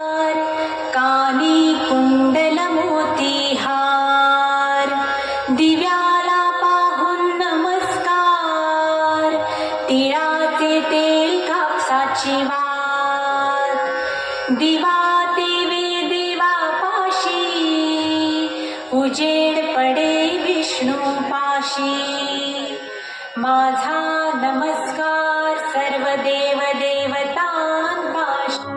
कानी कुंडल मोतीहार, दिव्याला पाहून नमस्कार, तिळाचे तेल कापसाची वात, दिवा तेवे देवा पाशी, उजेड पडे विष्णू पाशी, माझा नमस्कार सर्व देव देवतांपाशी.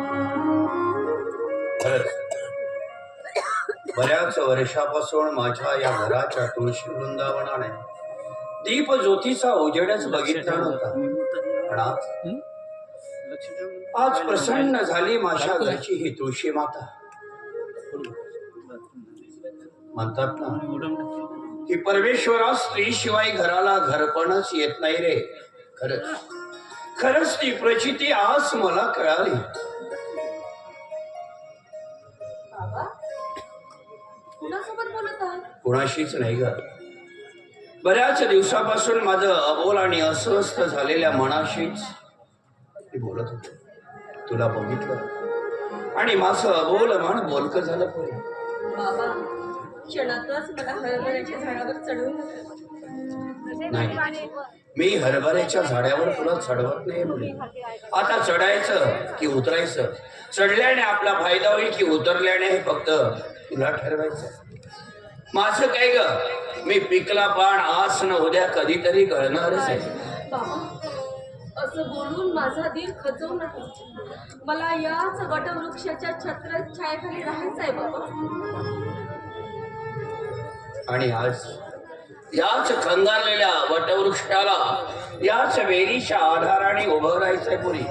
बऱ्याच वर्षापासून माझ्या या घराच्या तुळशी वृंदावनाने दीप ज्योतीचा उजेडच बघितला नव्हता. पण आज प्रसन्न झाली माझ्या घरची ही तुळशी माता. म्हणतात ना की परमेश्वरा स्त्री शिवाय घराला घरपणच येत नाही रे. खरंच खरंच ती प्रचिती आज मला कळाली. कुणाशीच नाही ग. बऱ्याच दिवसापासून माझं अबोल आणि अस्वस्थ झालेल्या मनाशीच बोलत होतो. तुला बघितलं आणि माझं अबोल मन बोलकं झालं. बाबा क्षणातच मला हरभऱ्याच्या झाडावर चढवून नाही, मी हरभऱ्याच्या झाडावर तुला चढवत नाही मुली. आता चढायचं की उतरायचं, चढल्याने आपला फायदा होईल की उतरल्याने हे फक्त तुला ठरवायचं. माझं काय ग, मी पिकला पाण आज न उद्या कधीतरी गळणारच आहे. बाबा असं बोलून माझा दिल खचवू नका. मला याच वटवृक्षाच्या छत्र छायेखाली राहायचं आहे बाबा. आणि आज याच खंगारलेल्या वटवृक्षाला याच वेलीच्या आधाराने उभं राहायचंय पुरी.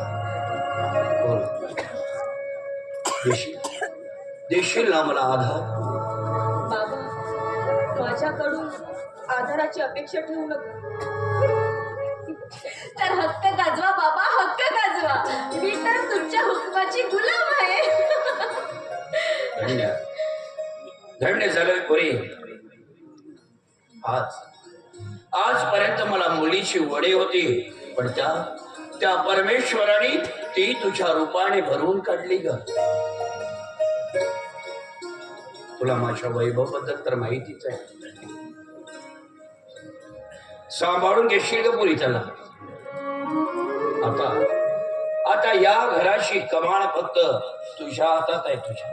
देशील ना मला आधार? बाबा माझ्याकडून आधाराची अपेक्षा ठेवू नका. तर हक्क गाजवा बाबा, हक्क गाजवा. मी तर तुमच्या हुकमाची गुलाम आहे. धन्य धन्य झालं पुरी. आजपर्यंत मला मुलीची वडे होती, पण त्या परमेश्वराने ती तुझ्या रूपाने भरून काढली ग. तुला माझ्या वैभव बद्दल तर माहितीच आहे. सांभाळून घेशील ग पुरी त्याला. आता या घराची कमाल फक्त तुझ्या हातात आहे. तुझ्या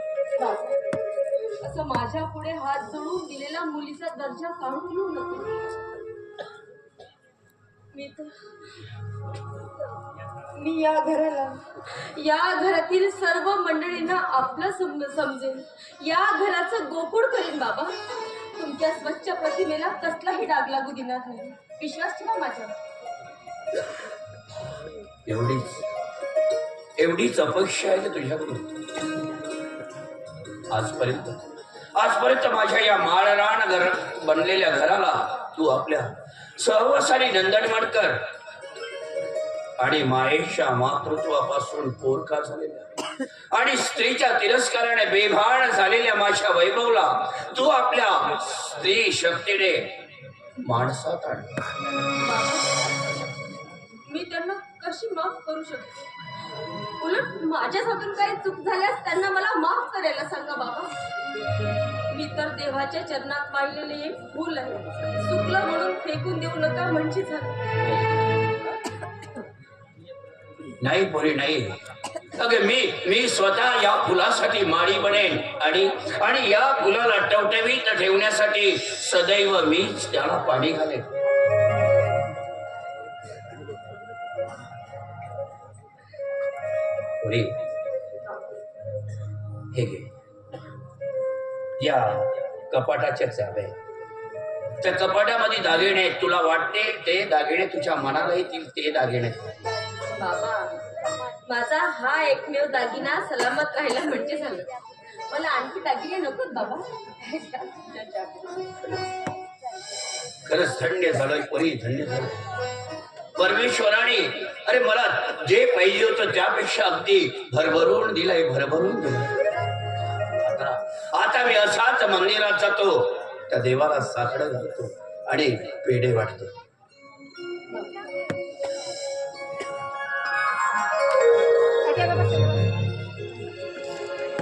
असं माझ्या पुढे हात जोडून दिलेला मुलीचा दर्जा काढून घेऊ नको. मी या घराला, या घरातील सर्व मंडळींना आपलं समजेन. या घराचं गोकुळ करीन बाबा. तुमच्या स्वच्छ प्रतिमेला कसलाही डाग लागू देणार नाही. विश्वास ठेवा माझ्यावर. एवढीच अपेक्षा आहे तुझ्याकडून. आजपर्यंत माझ्या या माळरान बनलेल्या घराला तू आपल्या सहवासाने नंदनवन कर. आणि मायेच्या मातृत्वापासून पोरका झालेल्या आणि स्त्रीच्या तिरस्काराने बेभान झालेल्या माझ्या वैभवला तू आपल्या स्त्री शक्तीने माणसात आण. मी त्यांना कशी माफ करू शकते? उलट माझ्या हातून काही चूक झाल्यास त्यांना मला माफ करायला सांगा बाबा. मी तर देवाच्या चरणात वाहिलेले एक फूल आहे. चुकलं म्हणून फेकून देऊ नका म्हणजे झालं. नाही पोरी नाही. अगं मी स्वतः या फुलासाठी माळी बनेन आणि या फुलाला टवटवीत ठेवण्यासाठी सदैव मीच त्याला पाणी घालेन. पोरी हे घे, या कपाटाच्या चाव्या. त्या कपाटामध्ये दागिने आहेत. तुला वाटते ते दागिने तुझ्या मनाला येतील ते दागिने. बाबा माझा हा एकमेव दागिना सलामत राहिला म्हणजे झालं. मला आणखी दागिने नकोत बाबा. खरंच धन्य झालं परी, धन्य झालं. परमेश्वराने अरे मला जे पाहिजे होतं त्यापेक्षा अगदी भरभरून दिलंय, भरभरून दिलंय. आता मी असाच मंदिरात जातो, त्या देवाला साकडं घालतो आणि पेढे वाटतो.